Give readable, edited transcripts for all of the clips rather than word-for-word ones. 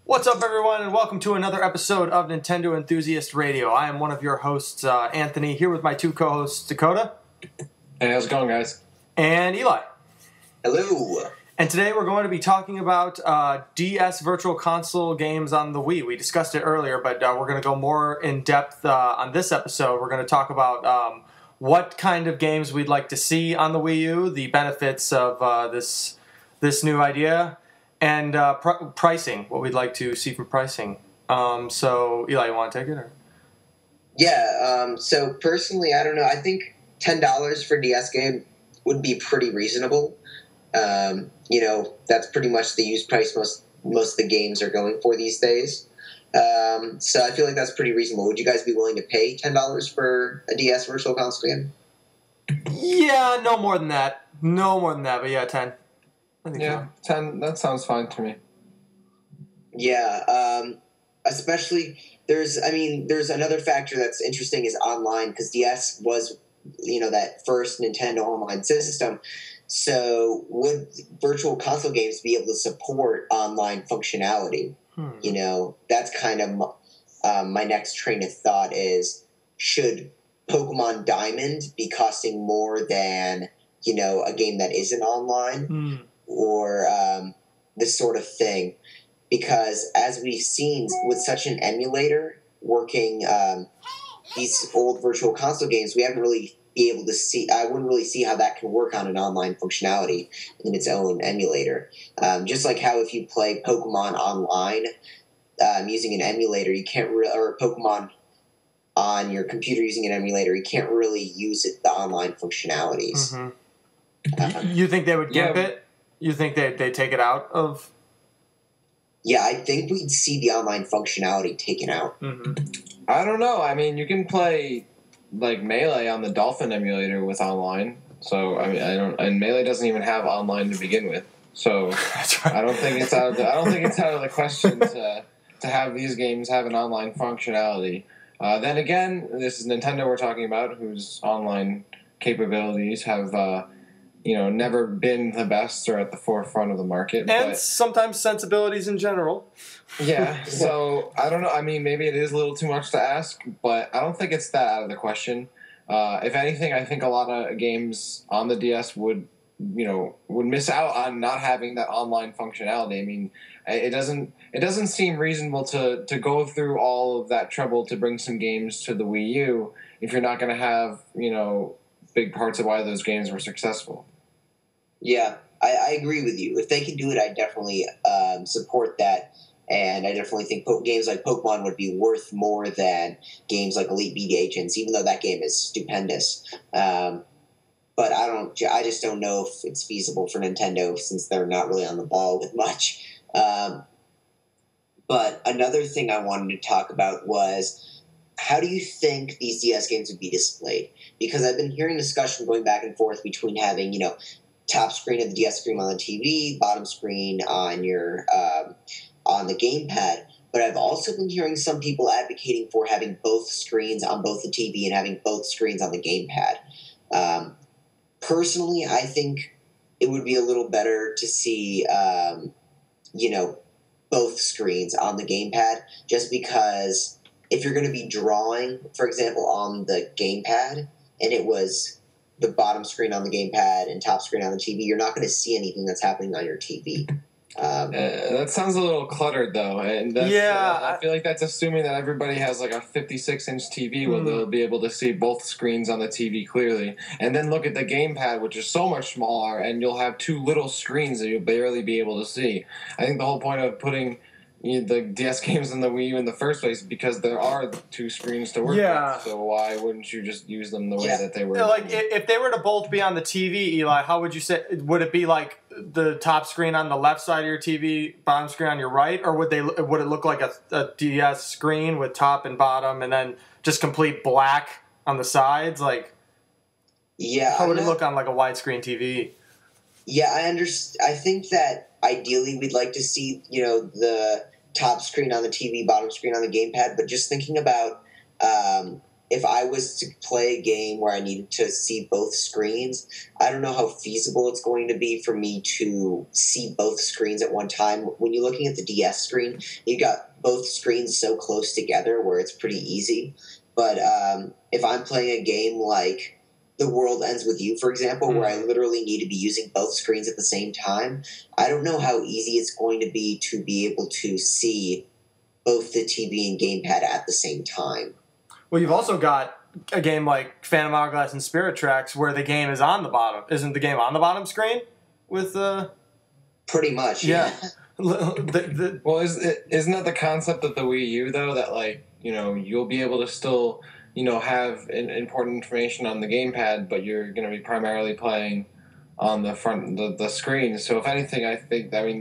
What's up, everyone, and welcome to another episode of Nintendo Enthusiast Radio. I am one of your hosts, Anthony, here with my two co-hosts, Dakota. Hey, how's it going, guys? And Eli. Hello. And today we're going to be talking about DS Virtual Console games on the Wii. We discussed it earlier, but we're going to go more in depth on this episode. We're going to talk about what kind of games we'd like to see on the Wii U, the benefits of this new idea, and pricing, what we'd like to see from pricing. So, Eli, you want to take it? Or? Yeah, so personally, I don't know. I think $10 for a DS game would be pretty reasonable. That's pretty much the used price most of the games are going for these days. So I feel like that's pretty reasonable. Would you guys be willing to pay $10 for a DS Virtual Console game? Yeah, no more than that. But yeah, 10. I think so. 10, that sounds fine to me. Yeah, especially there's another factor that's interesting is online, because DS was, that first Nintendo online system. So would Virtual Console games be able to support online functionality? That's kind of my next train of thought is, should Pokemon Diamond be costing more than, a game that isn't online? Or this sort of thing? Because as we've seen with such an emulator working these old Virtual Console games, we haven't really be able to see. I wouldn't really see how that can work on an online functionality in its own emulator. Just like how if you play Pokemon online using an emulator, you can't or Pokemon on your computer using an emulator, you can't really use the online functionalities. Mm-hmm. You think they would gimp it? You think they take it out of? Yeah, I think we'd see the online functionality taken out. Mm-hmm. I don't know. I mean, you can play like Melee on the Dolphin emulator with online. So and Melee doesn't even have online to begin with. So That's right. I don't think it's out of the question to have these games have an online functionality. Then again, this is Nintendo we're talking about, whose online capabilities have never been the best or at the forefront of the market. And sometimes sensibilities in general. Yeah, so I don't know. I mean, maybe it is a little too much to ask, but I don't think it's that out of the question. If anything, I think a lot of games on the DS would miss out on not having that online functionality. I mean, it doesn't seem reasonable to go through all of that trouble to bring some games to the Wii U if you're not going to have, big parts of why those games were successful. Yeah, I agree with you. If they can do it, I definitely support that. And I definitely think games like Pokemon would be worth more than games like Elite Beat Agents, even though that game is stupendous. But I just don't know if it's feasible for Nintendo, since they're not really on the ball with much. But another thing I wanted to talk about was, how do you think these DS games would be displayed? Because I've been hearing discussion going back and forth between having, top screen of the DS screen on the TV, bottom screen on your on the gamepad. But I've also been hearing some people advocating for having both screens on both the TV and having both screens on the gamepad. Personally, I think it would be a little better to see, both screens on the gamepad, just because if you're going to be drawing, for example, on the gamepad, and it was the bottom screen on the gamepad and top screen on the TV, you're not going to see anything that's happening on your TV. That sounds a little cluttered, though. And I feel like that's assuming that everybody has like a 56-inch TV where they'll be able to see both screens on the TV clearly. And then look at the gamepad, which is so much smaller, and you'll have two little screens that you'll barely be able to see. I think the whole point of putting the DS games in the Wii U in the first place, because there are two screens to work with. So why wouldn't you just use them the way that they were? Like, if they were to both be on the TV, Eli, how would you say? Would it be like the top screen on the left side of your TV, bottom screen on your right, or would it look like a DS screen with top and bottom, and then just complete black on the sides? Like, how would it look on like a widescreen TV? Yeah, I understand. I think that ideally we'd like to see the top screen on the TV, bottom screen on the gamepad, but just thinking about if I was to play a game where I needed to see both screens, I don't know how feasible it's going to be for me to see both screens at one time. When you're looking at the DS screen, you got both screens so close together where it's pretty easy. But if I'm playing a game like The World Ends With You, for example, where I literally need to be using both screens at the same time, I don't know how easy it's going to be able to see both the TV and gamepad at the same time. Well, you've also got a game like Phantom Hourglass and Spirit Tracks where the game is on the bottom. Isn't the game on the bottom screen? Pretty much, yeah. Well, isn't that the concept of the Wii U, though, that, like, you know, you'll be able to still, you know, have important information on the gamepad, but you're going to be primarily playing on the front, the screen. So if anything,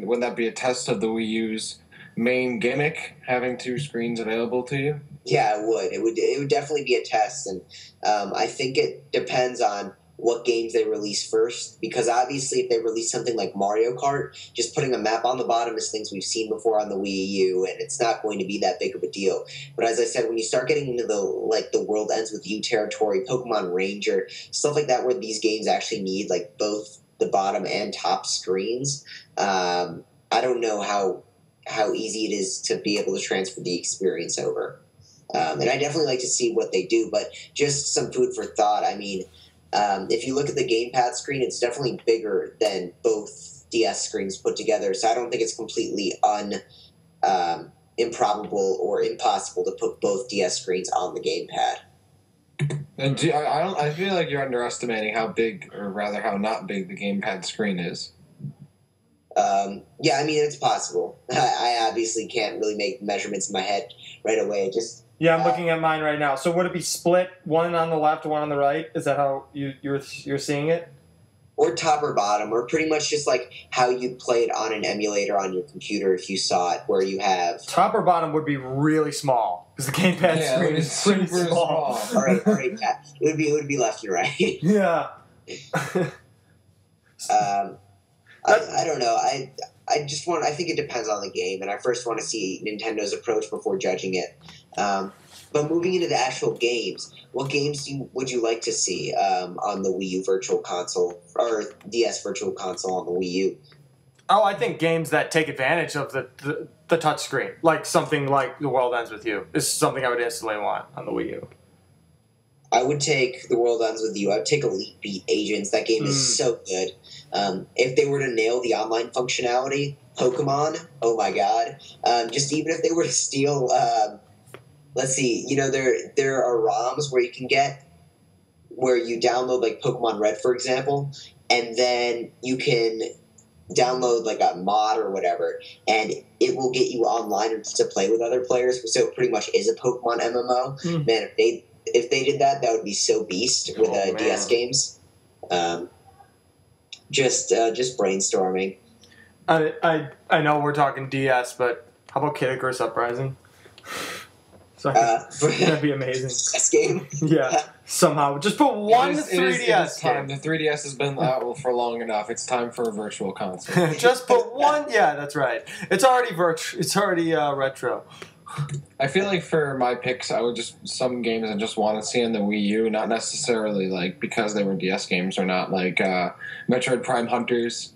wouldn't that be a test of the Wii U's main gimmick, having two screens available to you? Yeah, it would. It would definitely be a test, and I think it depends on what games they release first, because obviously if they release something like Mario Kart, just putting a map on the bottom is things we've seen before on the Wii U, and it's not going to be that big of a deal. But as I said, when you start getting into the World Ends With You territory, Pokemon Ranger, stuff like that, where these games actually need like both the bottom and top screens, I don't know how easy it is to be able to transfer the experience over. And I definitely like to see what they do, but just some food for thought. I mean, if you look at the gamepad screen, it's definitely bigger than both DS screens put together, so I don't think it's completely improbable or impossible to put both DS screens on the gamepad. And I feel like you're underestimating how big, or rather how not big, the gamepad screen is. Yeah, I mean, it's possible. I obviously can't really make measurements in my head right away. Yeah, I'm looking at mine right now. So would it be split, one on the left, one on the right? Is that how you're seeing it? Or top or bottom, or pretty much just like how you'd play it on an emulator on your computer if you saw it, where you have... Top or bottom would be really small, because the gamepad screen is pretty small. All right, Pat. It would be left and right. Yeah. I don't know. I think it depends on the game, and I first want to see Nintendo's approach before judging it. But moving into the actual games, what games would you like to see on the Wii U Virtual Console, or DS Virtual Console on the Wii U? Oh, I think games that take advantage of the touchscreen, like something like The World Ends With You, is something I would instantly want on the Wii U. I would take The World Ends With You. I would take Elite Beat Agents. That game is so good. If they were to nail the online functionality, Pokemon, oh my god. Just even if they were to steal, let's see, you know, there are ROMs where you can get, where you download like Pokemon Red, for example, and then you can download like a mod or whatever, and it will get you online to play with other players. So it pretty much is a Pokemon MMO. Man, if they did that, that would be so beast with DS games. Just brainstorming. I know we're talking DS, but how about Kid Icarus Uprising? That'd be amazing. This game? Yeah, somehow. Just put one 3DS game. The 3DS has been out for long enough. It's time for a virtual console. Just put one. Yeah, that's right. It's already retro. I feel like for my picks, I would some games I just want to see on the Wii U, not necessarily like because they were DS games or not, like Metroid Prime Hunters.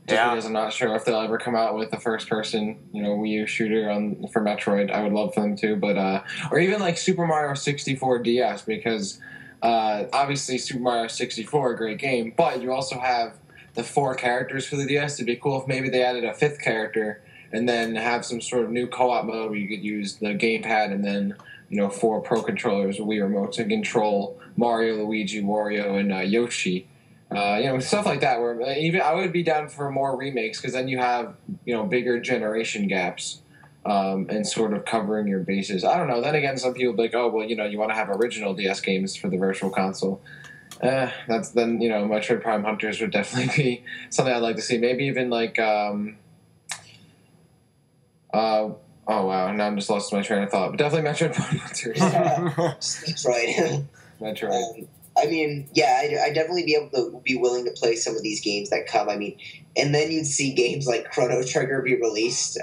Because I'm not sure if they'll ever come out with a first-person, you know, Wii U shooter for Metroid. I would love for them to, but or even like Super Mario 64 DS, because obviously Super Mario 64 a great game, but you also have the 4 characters for the DS. It'd be cool if maybe they added a 5th character and then have some sort of new co-op mode where you could use the gamepad and then, you know, 4 Pro controllers or Wii remotes to control Mario, Luigi, Wario, and Yoshi. You know, stuff like that, where even I would be down for more remakes, because then you have, you know, bigger generation gaps and sort of covering your bases. I don't know. Then again, some people be like, oh, well, you know, you want to have original DS games for the Virtual Console. That's then, you know, Metroid Prime Hunters would definitely be something I'd like to see. Maybe even like, oh wow, now I'm just lost my train of thought. But definitely Metroid Prime Hunters. That's right. Metroid. I mean, yeah, I'd definitely be willing to play some of these games that come. I mean, and then you'd see games like Chrono Trigger be released.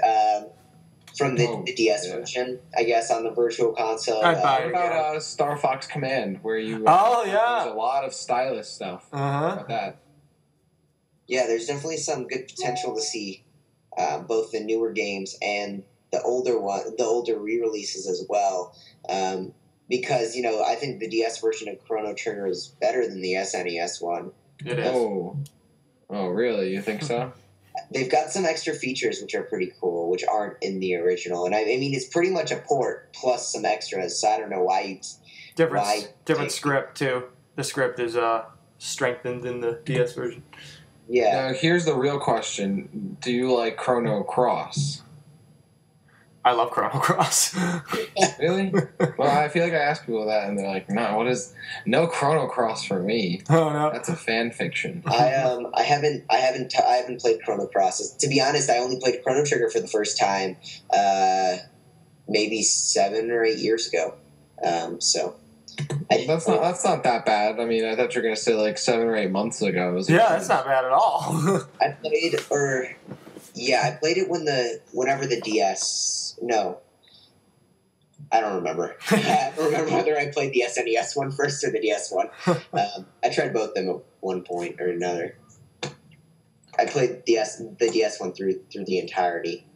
from the DS version, I guess, on the Virtual Console. I'd buy What about Star Fox Command, where you... there's a lot of stylus stuff about that. Yeah, there's definitely some good potential to see both the newer games and the older re-releases as well. Because, I think the DS version of Chrono Trigger is better than the SNES one. It is. Oh, really? You think so? They've got some extra features which are pretty cool, which aren't in the original. And I mean, it's pretty much a port plus some extras, so I don't know why you... Different script, too. The script is strengthened in the DS version. Yeah. Now, here's the real question. Do you like Chrono Cross? I love Chrono Cross. Really? Well, I feel like I ask people that, and they're like, no Chrono Cross for me. Oh, no. That's a fan fiction. I haven't played Chrono Cross. To be honest, I only played Chrono Trigger for the first time maybe 7 or 8 years ago. That's not that bad. I mean, I thought you were going to say like 7 or 8 months ago. That's not bad at all. I played it whenever the DS... No. I don't remember. I don't remember whether I played the SNES one first or the DS one. I tried both of them at one point or another. I played the DS one through the entirety.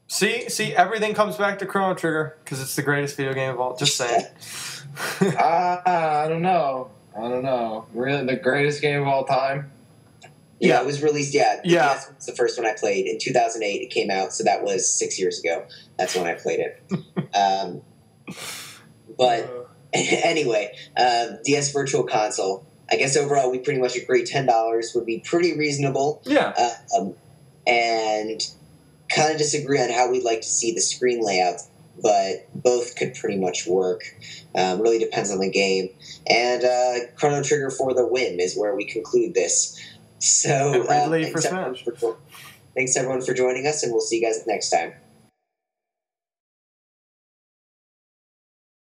See, everything comes back to Chrono Trigger because it's the greatest video game of all. Just saying. I don't know. Really, the greatest game of all time? Yeah, it was released. The DS was the first one I played in 2008. It came out, so that was 6 years ago. That's when I played it. But anyway, DS Virtual Console. I guess overall we pretty much agree $10 would be pretty reasonable. Yeah. And kind of disagree on how we'd like to see the screen layout, but both could pretty much work. Really depends on the game. And Chrono Trigger for the win is where we conclude this. So thanks everyone for joining us, and we'll see you guys next time.